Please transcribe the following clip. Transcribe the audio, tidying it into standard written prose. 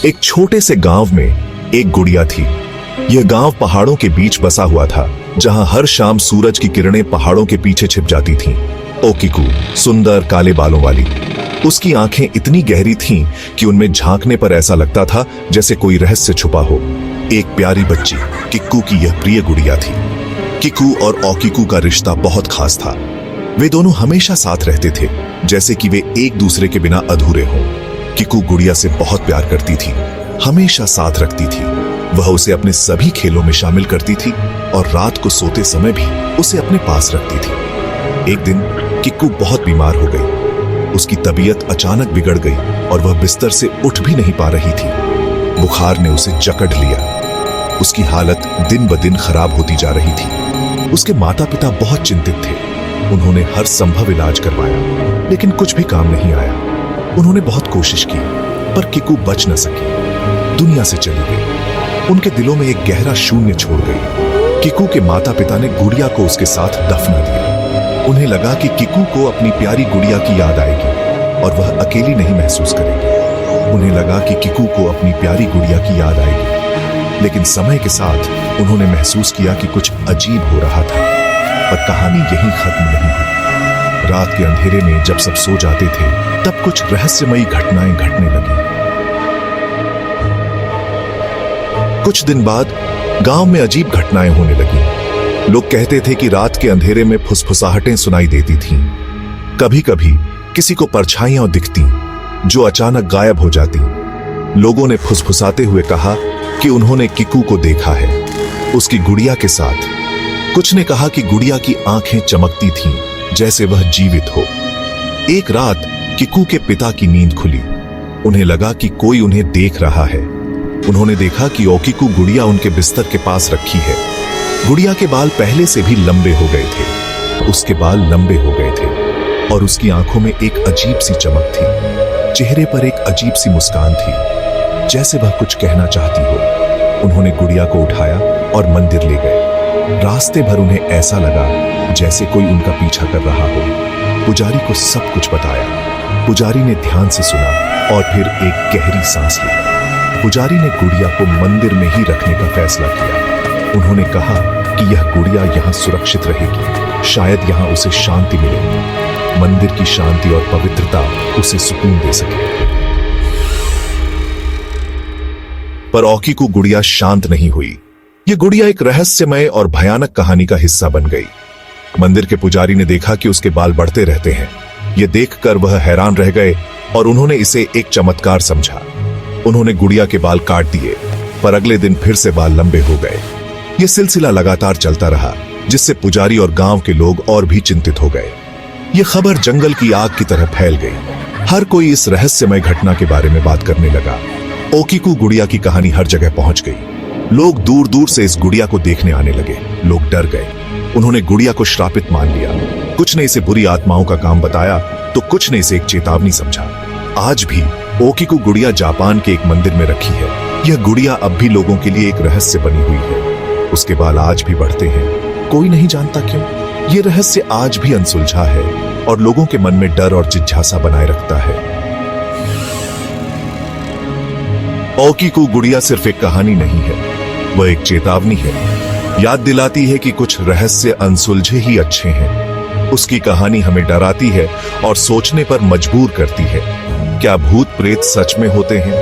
एक छोटे से गांव में एक गुड़िया थी। यह गांव पहाड़ों के बीच बसा हुआ था, जहां हर शाम सूरज की किरणें पहाड़ों के पीछे छिप जाती थीं। ओकिकू, सुंदर काले बालों वाली, उसकी आंखें इतनी गहरी थीं कि उनमें झांकने पर ऐसा लगता था जैसे कोई रहस्य छुपा हो। एक प्यारी बच्ची किक्कू की यह प्रिय गुड़िया थी। किक्कू और ओकिकू का रिश्ता बहुत खास था। वे दोनों हमेशा साथ रहते थे, जैसे कि वे एक दूसरे के बिना अधूरे हों। किक्कू गुड़िया से बहुत प्यार करती थी, हमेशा साथ रखती थी। वह उसे अपने सभी खेलों में शामिल करती थी और रात को सोते समय भी उसे अपने पास रखती थी। एक दिन किक्कू बहुत बीमार हो गई। उसकी तबीयत अचानक बिगड़ गई और वह बिस्तर से उठ भी नहीं पा रही थी। बुखार ने उसे जकड़ लिया। उसकी हालत दिन ब दिन खराब होती जा रही थी। उसके माता पिता बहुत चिंतित थे। उन्होंने हर संभव इलाज करवाया, लेकिन कुछ भी काम नहीं आया। उन्होंने बहुत कोशिश की, पर किक्कू बच न सकी, दुनिया से चली गई। उनके दिलों में एक गहरा शून्य छोड़ गई। किक्कू के माता पिता ने गुड़िया को उसके साथ दफना दिया। उन्हें लगा कि किक्कू को अपनी प्यारी गुड़िया की याद आएगी और वह अकेली नहीं महसूस करेगी। उन्हें लगा कि किक्कू को अपनी प्यारी गुड़िया की याद आएगी, लेकिन समय के साथ उन्होंने महसूस किया कि कुछ अजीब हो रहा था। पर कहानी यहीं खत्म नहीं हुई। रात के अंधेरे में जब सब सो जाते थे, तब कुछ रहस्यमयी घटनाएं घटने लगी। कुछ दिन बाद गांव में अजीब घटनाएं होने लगी। लोग कहते थे कि रात के अंधेरे में फुसफुसाहटें सुनाई देती थीं। कभी कभी किसी को परछाइयां दिखती जो अचानक गायब हो जाती। लोगों ने फुसफुसाते हुए कहा कि उन्होंने किक्कू को देखा है, उसकी गुड़िया के साथ। कुछ ने कहा कि गुड़िया की आंखें चमकती थीं, जैसे वह जीवित हो। एक रात किक्कू के पिता की नींद खुली। उन्हें लगा कि कोई उन्हें देख रहा है। उन्होंने देखा कि ओकिकू गुड़िया उनके बिस्तर के पास रखी है। गुड़िया के बाल पहले से भी लंबे हो गए थे। उसके बाल लंबे हो गए थे और उसकी आंखों में एक अजीब सी चमक थी। चेहरे पर एक अजीब सी मुस्कान थी, जैसे वह कुछ कहना चाहती हो। उन्होंने गुड़िया को उठाया और मंदिर ले गए। रास्ते भर उन्हें ऐसा लगा जैसे कोई उनका पीछा कर रहा हो। पुजारी को सब कुछ बताया। पुजारी ने ध्यान से सुना और फिर एक गहरी सांस ली। पुजारी ने गुड़िया को मंदिर में ही रखने का फैसला किया। उन्होंने कहा कि यह गुड़िया यहाँ सुरक्षित रहेगी, शायद यहाँ उसे शांति मिलेगी। मंदिर की शांति और पवित्रता उसे सुकून दे सके। पर ओकिकू गुड़िया शांत नहीं हुई। यह गुड़िया एक रहस्यमय और भयानक कहानी का हिस्सा बन गई। मंदिर के पुजारी ने देखा कि उसके बाल बढ़ते रहते हैं। यह देखकर वह हैरान रह गए और उन्होंने इसे एक चमत्कार समझा। उन्होंने गुड़िया के बाल काट दिए, पर अगले दिन फिर से बाल लंबे हो गए। यह सिलसिला लगातार चलता रहा, जिससे पुजारी और गांव के लोग और भी चिंतित हो गए। यह खबर जंगल की आग की तरह फैल गई। हर कोई इस रहस्यमय घटना के बारे में बात करने लगा। ओकिकू गुड़िया की कहानी हर जगह पहुंच गई। लोग दूर दूर से इस गुड़िया को देखने आने लगे। लोग डर गए। उन्होंने गुड़िया को श्रापित मान लिया। कुछ ने इसे बुरी आत्माओं का काम बताया, तो कुछ ने इसे एक चेतावनी समझा। आज भी ओकिकू गुड़िया जापान के एक मंदिर में रखी है। यह गुड़िया अब भी लोगों के लिए एक रहस्य बनी हुई है। उसके बाल आज भी बढ़ते हैं, कोई नहीं जानता क्यों। यह रहस्य आज भी अनसुलझा है और लोगों के मन में डर और जिज्ञासा बनाए रखता है। ओकिकू गुड़िया सिर्फ एक कहानी नहीं है, वह एक चेतावनी है। याद दिलाती है कि कुछ रहस्य अनसुलझे ही अच्छे हैं। उसकी कहानी हमें डराती है और सोचने पर मजबूर करती है। क्या भूत प्रेत सच में होते हैं?